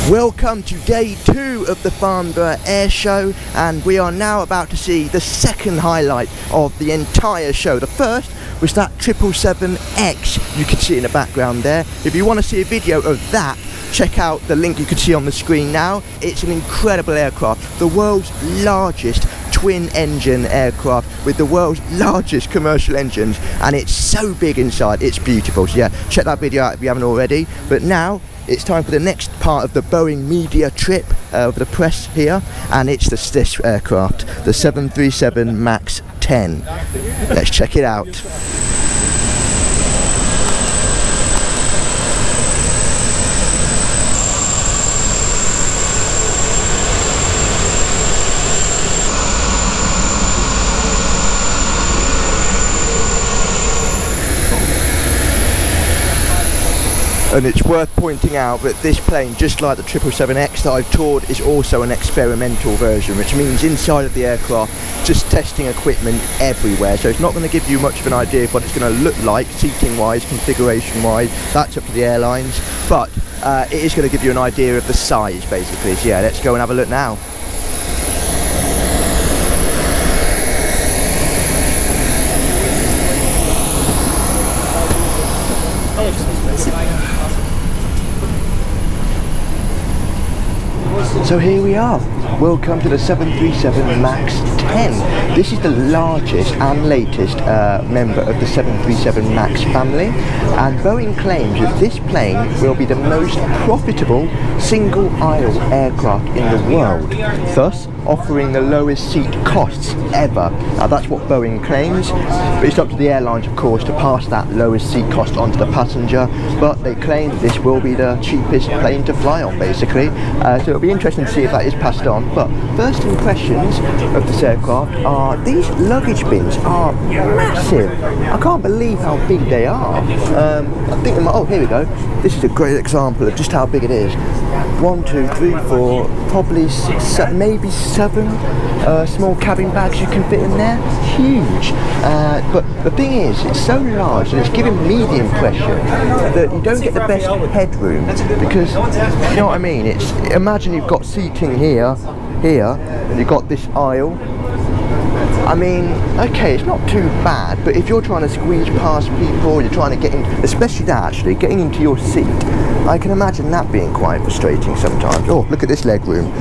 Welcome to day 2 of the Farnborough Airshow, and we are now about to see the second highlight of the entire show. The first was that 777X you can see in the background there. If you want to see a video of that, check out the link you can see on the screen now. It's an incredible aircraft, the world's largest twin-engine aircraft with the world's largest commercial engines, and it's so big inside, it's beautiful. So yeah, check that video out if you haven't already. But now it's time for the next part of the Boeing media trip of the press here, and it's this aircraft, the 737 MAX 10. Let's check it out. And it's worth pointing out that this plane, just like the 777X that I've toured, is also an experimental version, which means inside of the aircraft, just testing equipment everywhere. So it's not going to give you much of an idea of what it's going to look like, seating-wise, configuration-wise. That's up to the airlines. But it is going to give you an idea of the size, basically. So yeah, let's go and have a look now. So here we are. Welcome to the 737 MAX 10. This is the largest and latest member of the 737 MAX family, and Boeing claims that this plane will be the most profitable single-aisle aircraft in the world, thus offering the lowest seat costs ever. Now that's what Boeing claims, but it's up to the airlines, of course, to pass that lowest seat cost on to the passenger, but they claim this will be the cheapest plane to fly on, basically. So it'll be interesting to see if that is passed on. But first impressions of this aircraft are these luggage bins are massive. I can't believe how big they are. I think oh, here we go. This is a great example of just how big it is. 1, 2, 3, 4, probably 6, maybe 7 small cabin bags you can fit in there. Huge. But the thing is, it's so large and it's giving me the impression that you don't get the best headroom, because, you know what I mean? It's, imagine you've got seating here, and you've got this aisle. I mean, okay, it's not too bad, but if you're trying to squeeze past people, you're trying to get in, especially that actually, getting into your seat, I can imagine that being quite frustrating sometimes. Oh, look at this leg room.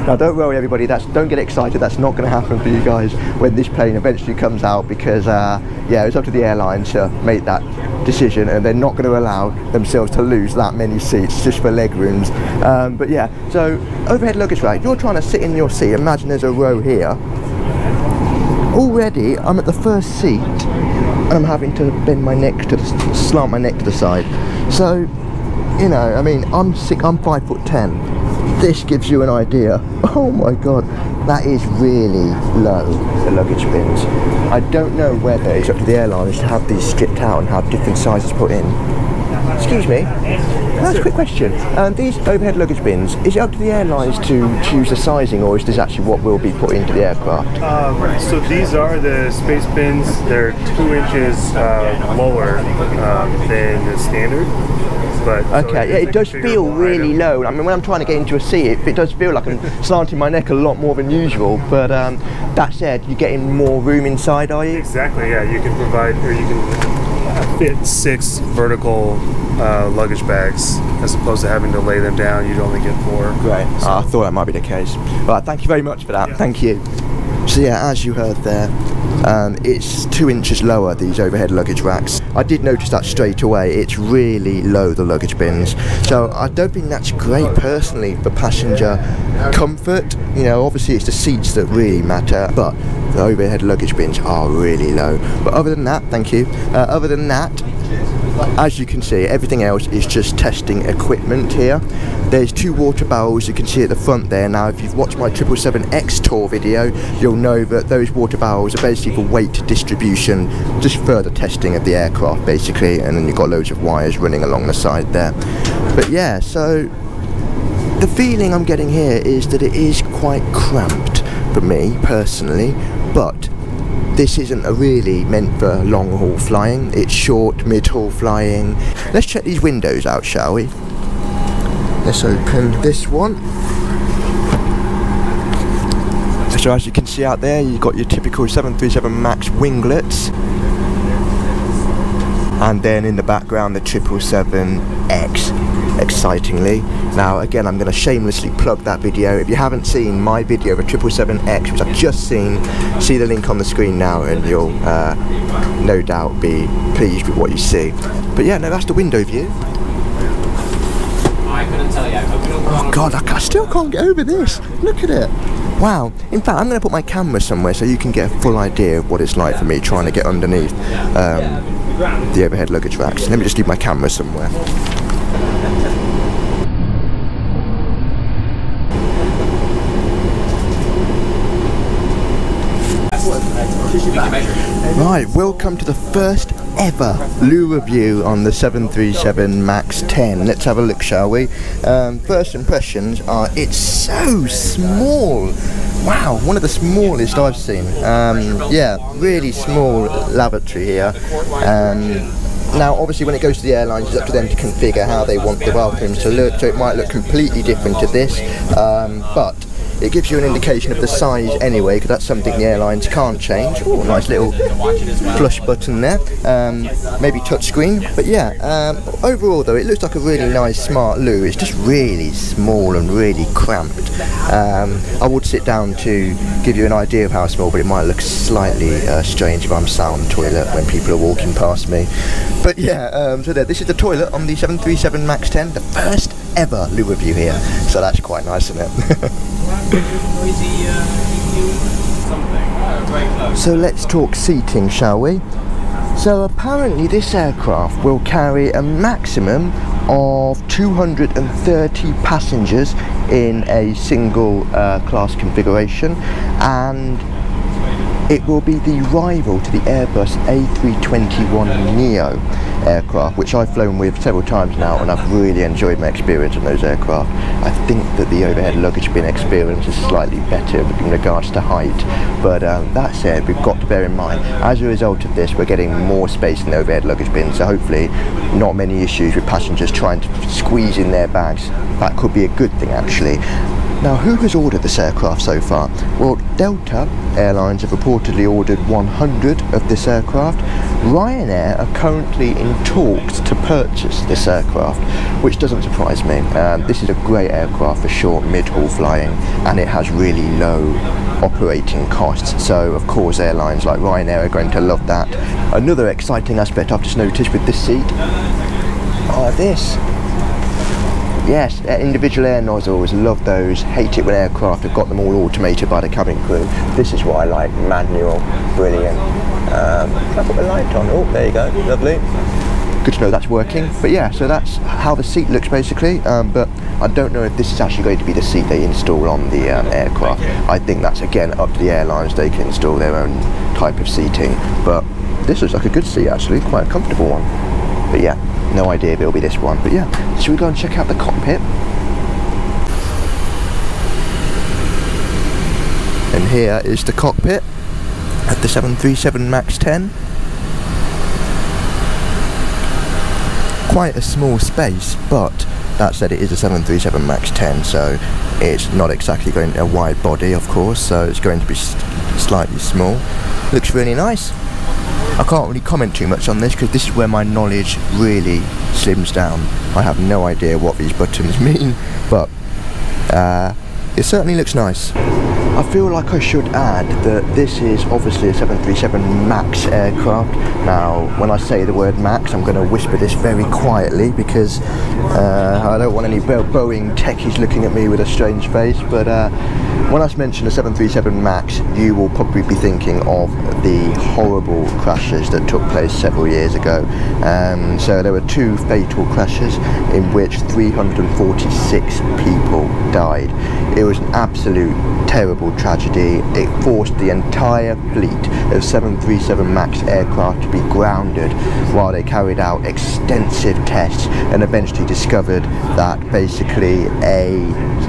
Now don't worry everybody, don't get excited, that's not going to happen for you guys when this plane eventually comes out, because yeah, it's up to the airline to make that decision, and they're not going to allow themselves to lose that many seats just for leg rooms. But yeah, so overhead luggage rack, you're trying to sit in your seat, imagine there's a row here. Already I'm at the first seat and I'm having to bend my neck to the, slant my neck to the side. So, you know, I mean, I'm 5'10". This gives you an idea. Oh my god, that is really low, the luggage bins. I don't know whether it's up to the airlines to have these stripped out and have different sizes put in. Excuse me, that's a quick question. These overhead luggage bins, is it up to the airlines to choose the sizing, or is this actually what will be put into the aircraft? So these are the space bins. They're 2 inches lower than the standard. But, okay, yeah, it does feel really low. I mean, when I'm trying to get into a seat, it does feel like I'm slanting my neck a lot more than usual. But that said, you're getting more room inside, are you? Exactly, yeah. You can provide, or you can fit 6 vertical luggage bags, as opposed to having to lay them down. You'd only get 4. Great. So. I thought that might be the case. Right, thank you very much for that. Yeah. Thank you. So yeah, as you heard there, it's 2 inches lower, these overhead luggage racks. I did notice that straight away. It's really low, the luggage bins. So I don't think that's great personally for passenger comfort. You know, obviously it's the seats that really matter, but the overhead luggage bins are really low. But other than that, thank you. Other than that, as you can see, everything else is just testing equipment here. There's 2 water barrels you can see at the front there. Now if you've watched my 777X tour video, you'll know that those water barrels are basically for weight distribution, just further testing of the aircraft basically, and then you've got loads of wires running along the side there. But yeah, so the feeling I'm getting here is that it is quite cramped for me personally, but this isn't really meant for long haul flying. It's short, mid haul flying. Let's check these windows out, shall we? Let's open this one. So as you can see out there, you've got your typical 737 MAX winglets, and then in the background the 777X, excitingly. Now again, I'm going to shamelessly plug that video. If you haven't seen my video of a 777X, which I've just seen, see the link on the screen now and you'll no doubt be pleased with what you see. But yeah, no, that's the window view. Oh god, I still can't get over this. Look at it. Wow. In fact, I'm going to put my camera somewhere so you can get a full idea of what it's like for me trying to get underneath the overhead luggage racks. Let me just leave my camera somewhere. Right, welcome to the first ever loo review on the 737 MAX 10. Let's have a look, shall we? First impressions are it's so small. Wow, one of the smallest I've seen. Yeah, really small lavatory here. Now obviously when it goes to the airlines, it's up to them to configure how they want the bathrooms to look, so it might look completely different to this, but it gives you an indication of the size anyway, because that's something the airlines can't change. Oh, nice little flush button there. Maybe touchscreen, but yeah, overall though, it looks like a really nice smart loo. It's just really small and really cramped. I would sit down to give you an idea of how small, but it might look slightly strange if I'm sat on the toilet when people are walking past me. But yeah, so there, this is the toilet on the 737 MAX 10, the first ever loo review here, so that's quite nice, isn't it? So let's talk seating, shall we? So apparently this aircraft will carry a maximum of 230 passengers in a single class configuration, and it will be the rival to the Airbus A321neo aircraft, which I've flown with several times now, and I've really enjoyed my experience on those aircraft. I think that the overhead luggage bin experience is slightly better in regards to height, but that said, we've got to bear in mind, as a result of this, we're getting more space in the overhead luggage bin, so hopefully not many issues with passengers trying to squeeze in their bags. That could be a good thing, actually. Now, who has ordered this aircraft so far? Well, Delta Airlines have reportedly ordered 100 of this aircraft. Ryanair are currently in talks to purchase this aircraft, which doesn't surprise me. This is a great aircraft for short mid-haul flying, and it has really low operating costs, so of course airlines like Ryanair are going to love that. Another exciting aspect I've just noticed with this seat are this. Yes, individual air nozzles, love those. Hate it when aircraft have got them all automated by the cabin crew. This is what I like, manual, brilliant. Can I put the light on? Oh, there you go, lovely. Good to know that's working. But yeah, so that's how the seat looks basically, but I don't know if this is actually going to be the seat they install on the aircraft. I think that's again up to the airlines, they can install their own type of seating, but this looks like a good seat actually, quite a comfortable one. But yeah, no idea if it'll be this one. But yeah, should we go and check out the cockpit? And here is the cockpit at the 737 MAX 10. Quite a small space, but that said, it is a 737 MAX 10, so it's not exactly going to a wide body, of course, so it's going to be slightly small. Looks really nice. I can't really comment too much on this because this is where my knowledge really slims down. I have no idea what these buttons mean, but it certainly looks nice. I feel like I should add that this is obviously a 737 MAX aircraft. Now, when I say the word MAX, I'm going to whisper this very quietly because I don't want any Boeing techies looking at me with a strange face, but when I mention a 737 MAX, you will probably be thinking of the horrible crashes that took place several years ago. So there were 2 fatal crashes in which 346 people died. It was an absolute terrible terrible tragedy. It forced the entire fleet of 737 MAX aircraft to be grounded while they carried out extensive tests and eventually discovered that basically a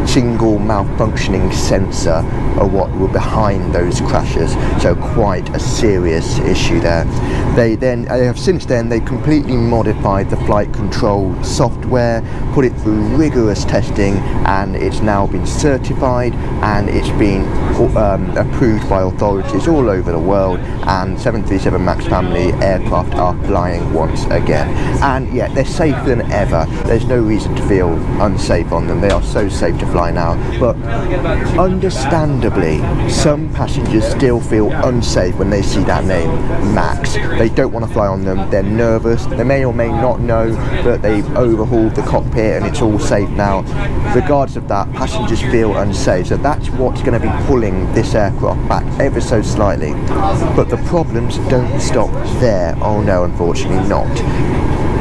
single malfunctioning sensor are what were behind those crashes. So quite a serious issue there. They have since then completely modified the flight control software, put it through rigorous testing, and it's now been certified and it's been approved by authorities all over the world, and 737 MAX family aircraft are flying once again. And yeah, they're safer than ever. There's no reason to feel unsafe on them. They are so safe to fly now. But understandably, some passengers still feel unsafe when they see that name, MAX. They don't want to fly on them. They're nervous. They may or may not know that they've overhauled the cockpit and it's all safe now. Regardless of that, passengers feel unsafe. So that's what's going to be pulling this aircraft back ever so slightly. But the problems don't stop there. Oh no, unfortunately not.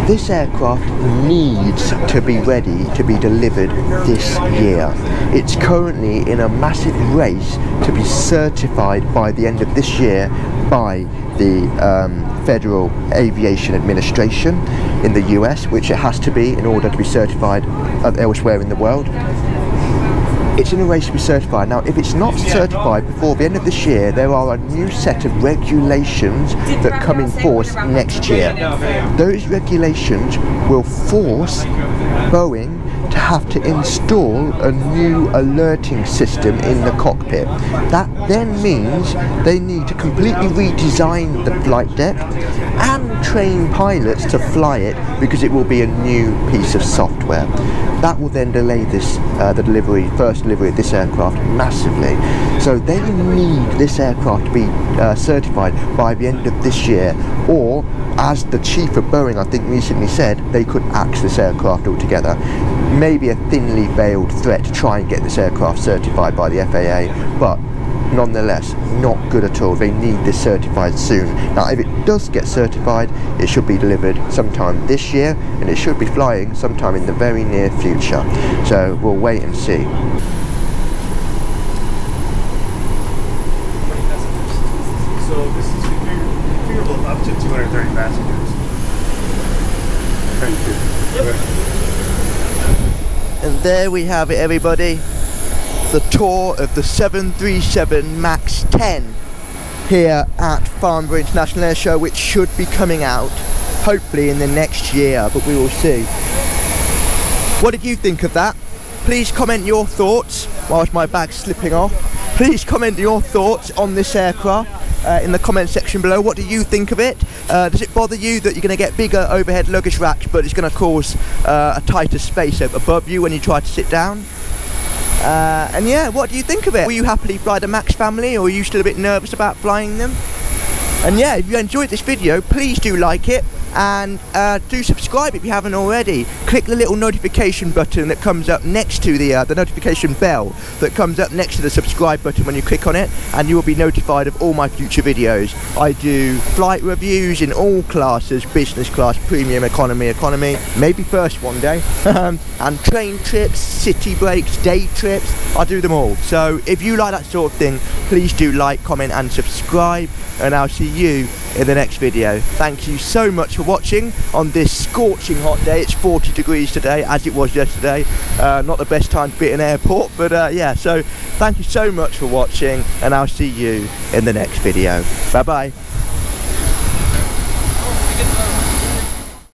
This aircraft needs to be ready to be delivered this year. It's currently in a massive race to be certified by the end of this year by the Federal Aviation Administration in the US, which it has to be in order to be certified elsewhere in the world. It's in a race to be certified. Now, if it's not certified before the end of this year, there are a new set of regulations that come in force next year. Those regulations will force Boeing to have to install a new alerting system in the cockpit. That then means they need to completely redesign the flight deck and train pilots to fly it, because it will be a new piece of software. That will then delay this, the first delivery of this aircraft massively. So they need this aircraft to be certified by the end of this year, or as the chief of Boeing I think recently said, they could axe this aircraft altogether. Maybe a thinly veiled threat to try and get this aircraft certified by the FAA, but nonetheless not good at all. They need this certified soon. Now if it does get certified, it should be delivered sometime this year, and it should be flying sometime in the very near future. So we'll wait and see. So this is configurable up to 230 passengers. Thank you. And there we have it, everybody. The tour of the 737 MAX 10 here at Farnborough International Airshow, which should be coming out hopefully in the next year, but we will see. What did you think of that? Please comment your thoughts whilst my bag's slipping off. Please comment your thoughts on this aircraft in the comment section below. What do you think of it? Does it bother you that you're going to get bigger overhead luggage racks, but it's going to cause a tighter space above you when you try to sit down? And yeah, what do you think of it? Will you happily fly the MAX family, or are you still a bit nervous about flying them? And yeah, if you enjoyed this video, please do like it, and do subscribe if you haven't already. Click the little notification button that comes up next to the notification bell that comes up next to the subscribe button when you click on it, and you will be notified of all my future videos. I do flight reviews in all classes: business class, premium, economy, maybe first one day, and train trips, city breaks, day trips. I do them all. So if you like that sort of thing, please do like, comment and subscribe, and I'll see you in the next video. Thank you so much for watching on this scorching hot day. It's 40 degrees today, as it was yesterday. Not the best time to be at an airport, but yeah, so thank you so much for watching, and I'll see you in the next video. Bye bye.